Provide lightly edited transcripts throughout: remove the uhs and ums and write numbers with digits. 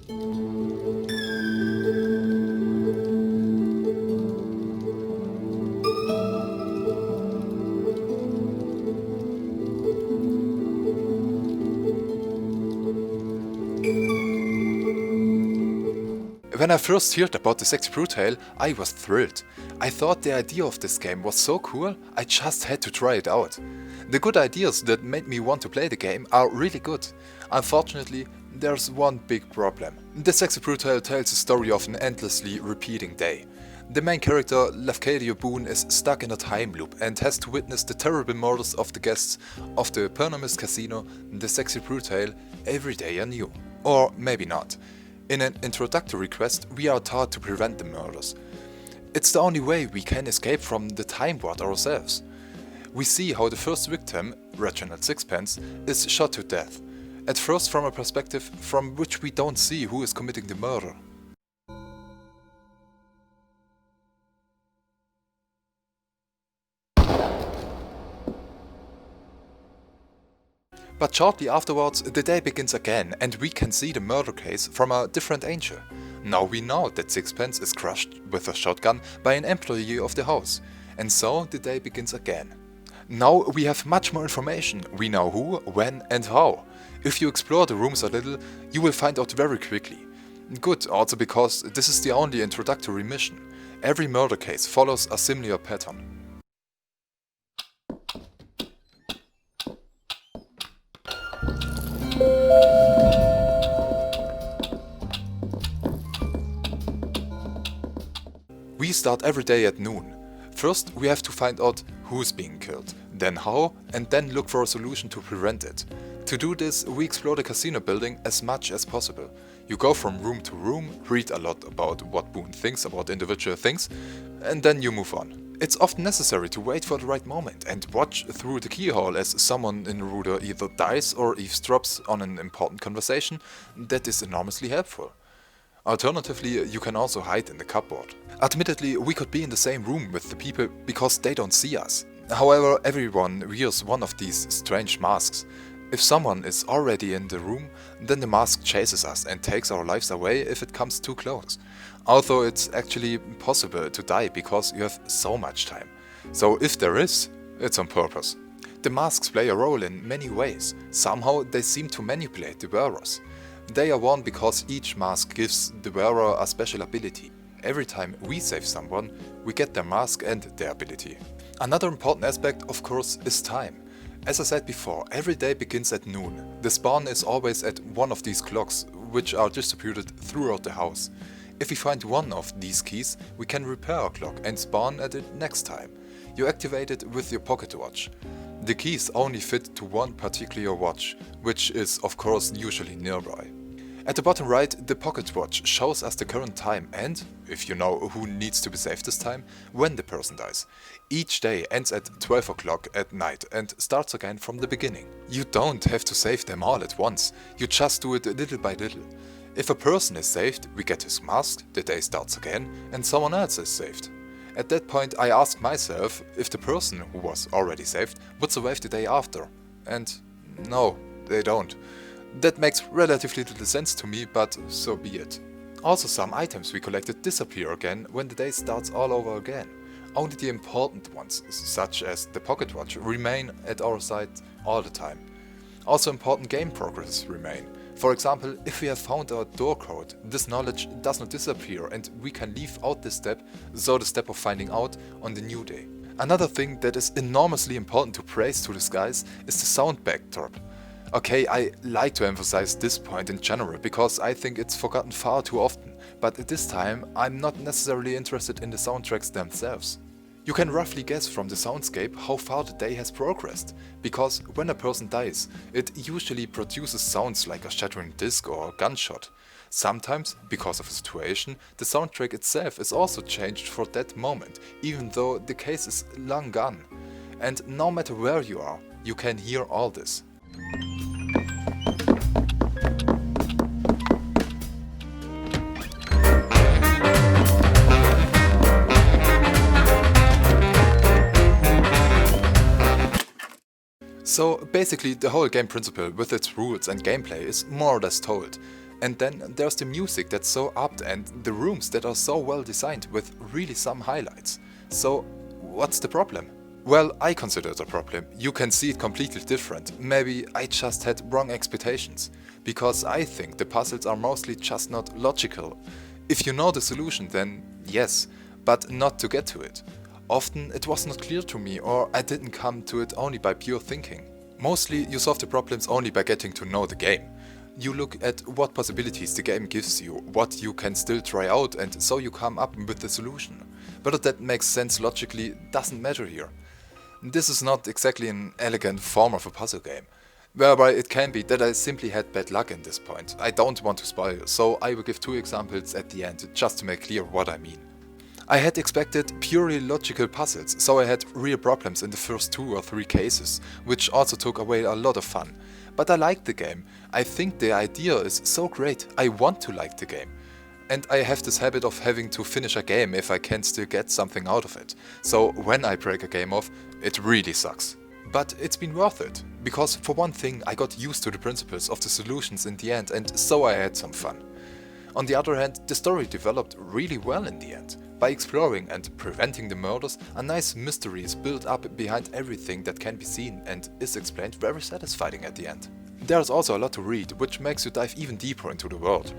When I first heard about the Sexy Brutale, I was thrilled. I thought the idea of this game was so cool, I just had to try it out. The good ideas that made me want to play the game are really good. Unfortunately, there's one big problem. The Sexy Brutale tells the story of an endlessly repeating day. The main character, Lafcadio Boone, is stuck in a time loop and has to witness the terrible murders of the guests of the eponymous casino, the Sexy Brutale, every day anew. Or maybe not. In an introductory quest, we are taught to prevent the murders. It's the only way we can escape from the time ward ourselves. We see how the first victim, Reginald Sixpence, is shot to death, at first from a perspective from which we don't see who is committing the murder. But shortly afterwards, the day begins again and we can see the murder case from a different angle. Now we know that Sixpence is crushed with a shotgun by an employee of the house, and so the day begins again. Now we have much more information, we know who, when and how. If you explore the rooms a little, you will find out very quickly. Good, also because this is the only introductory mission. Every murder case follows a similar pattern. We start every day at noon. First we have to find out who's being killed, then how, and then look for a solution to prevent it. To do this, we explore the casino building as much as possible. You go from room to room, read a lot about what Boone thinks about individual things, and then you move on. It's often necessary to wait for the right moment and watch through the keyhole as someone in the router either dies or eavesdrops on an important conversation. That is enormously helpful. Alternatively, you can also hide in the cupboard. Admittedly, we could be in the same room with the people because they don't see us. However, everyone wears one of these strange masks. If someone is already in the room, then the mask chases us and takes our lives away if it comes too close. Although it's actually possible to die because you have so much time. So if there is, it's on purpose. The masks play a role in many ways. Somehow they seem to manipulate the wearers. They are worn because each mask gives the wearer a special ability. Every time we save someone, we get their mask and their ability. Another important aspect, of course, is time. As I said before, every day begins at noon. The spawn is always at one of these clocks, which are distributed throughout the house. If we find one of these keys, we can repair our clock and spawn at it next time. You activate it with your pocket watch. The keys only fit to one particular watch, which is of course usually nearby. At the bottom right, the pocket watch shows us the current time and, if you know who needs to be saved this time, when the person dies. Each day ends at 12 o'clock at night and starts again from the beginning. You don't have to save them all at once, you just do it little by little. If a person is saved, we get his mask, the day starts again, and someone else is saved. At that point I ask myself if the person who was already saved would survive the day after. And no, they don't. That makes relatively little sense to me, but so be it. Also, some items we collected disappear again when the day starts all over again. Only the important ones, such as the pocket watch, remain at our side all the time. Also important game progress remain. For example, if we have found our door code, this knowledge does not disappear and we can leave out this step, so the step of finding out on the new day. Another thing that is enormously important to praise to the skies is the sound backdrop. Okay, I like to emphasize this point in general because I think it's forgotten far too often, but at this time I'm not necessarily interested in the soundtracks themselves. You can roughly guess from the soundscape how far the day has progressed, because when a person dies, it usually produces sounds like a shattering disc or a gunshot. Sometimes, because of a situation, the soundtrack itself is also changed for that moment, even though the case is long gone. And no matter where you are, you can hear all this. So basically the whole game principle with its rules and gameplay is more or less told. And then there's the music that's so up and the rooms that are so well designed with really some highlights. So what's the problem? Well, I consider it a problem. You can see it completely different. Maybe I just had wrong expectations. Because I think the puzzles are mostly just not logical. If you know the solution, then yes, but not to get to it. Often it was not clear to me, or I didn't come to it only by pure thinking. Mostly you solve the problems only by getting to know the game. You look at what possibilities the game gives you, what you can still try out, and so you come up with the solution. Whether that makes sense logically doesn't matter here. This is not exactly an elegant form of a puzzle game. Whereby it can be that I simply had bad luck in this point. I don't want to spoil, so I will give 2 examples at the end just to make clear what I mean. I had expected purely logical puzzles, so I had real problems in the first 2 or 3 cases, which also took away a lot of fun. But I liked the game. I think the idea is so great. I want to like the game. And I have this habit of having to finish a game if I can still get something out of it. So when I break a game off, it really sucks. But it's been worth it, because for one thing I got used to the principles of the solutions in the end, and so I had some fun. On the other hand, the story developed really well in the end. By exploring and preventing the murders, a nice mystery is built up behind everything that can be seen and is explained very satisfying at the end. There's also a lot to read, which makes you dive even deeper into the world.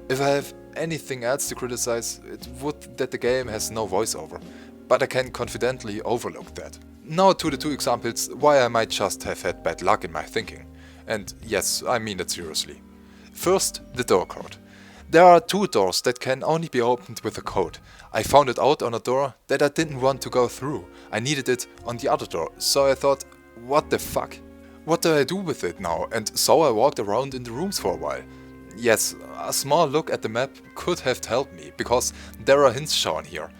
If I have anything else to criticize, it would that the game has no voiceover, but I can confidently overlook that. Now to the 2 examples why I might just have had bad luck in my thinking. And yes, I mean it seriously. First, the door code. There are 2 doors that can only be opened with a code. I found it out on a door that I didn't want to go through. I needed it on the other door, so I thought, what the fuck? What do I do with it now? And so I walked around in the rooms for a while. Yes, a small look at the map could have helped me, because there are hints shown here.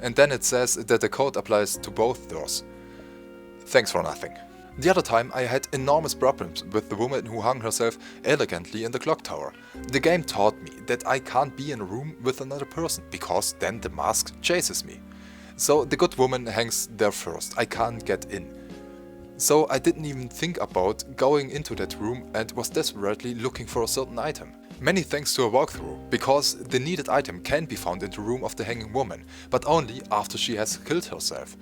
And then it says that the code applies to both doors. Thanks for nothing. The other time I had enormous problems with the woman who hung herself elegantly in the clock tower. The game taught me that I can't be in a room with another person, because then the mask chases me. So the good woman hangs there first, I can't get in. So I didn't even think about going into that room and was desperately looking for a certain item. Many thanks to a walkthrough, because the needed item can be found in the room of the hanging woman, but only after she has killed herself.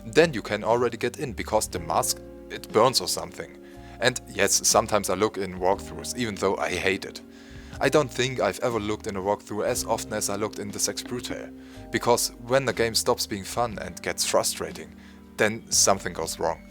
Then you can already get in, because the mask, it burns or something. And yes, sometimes I look in walkthroughs, even though I hate it. I don't think I've ever looked in a walkthrough as often as I looked in the Sexy Brutale, because when the game stops being fun and gets frustrating, then something goes wrong.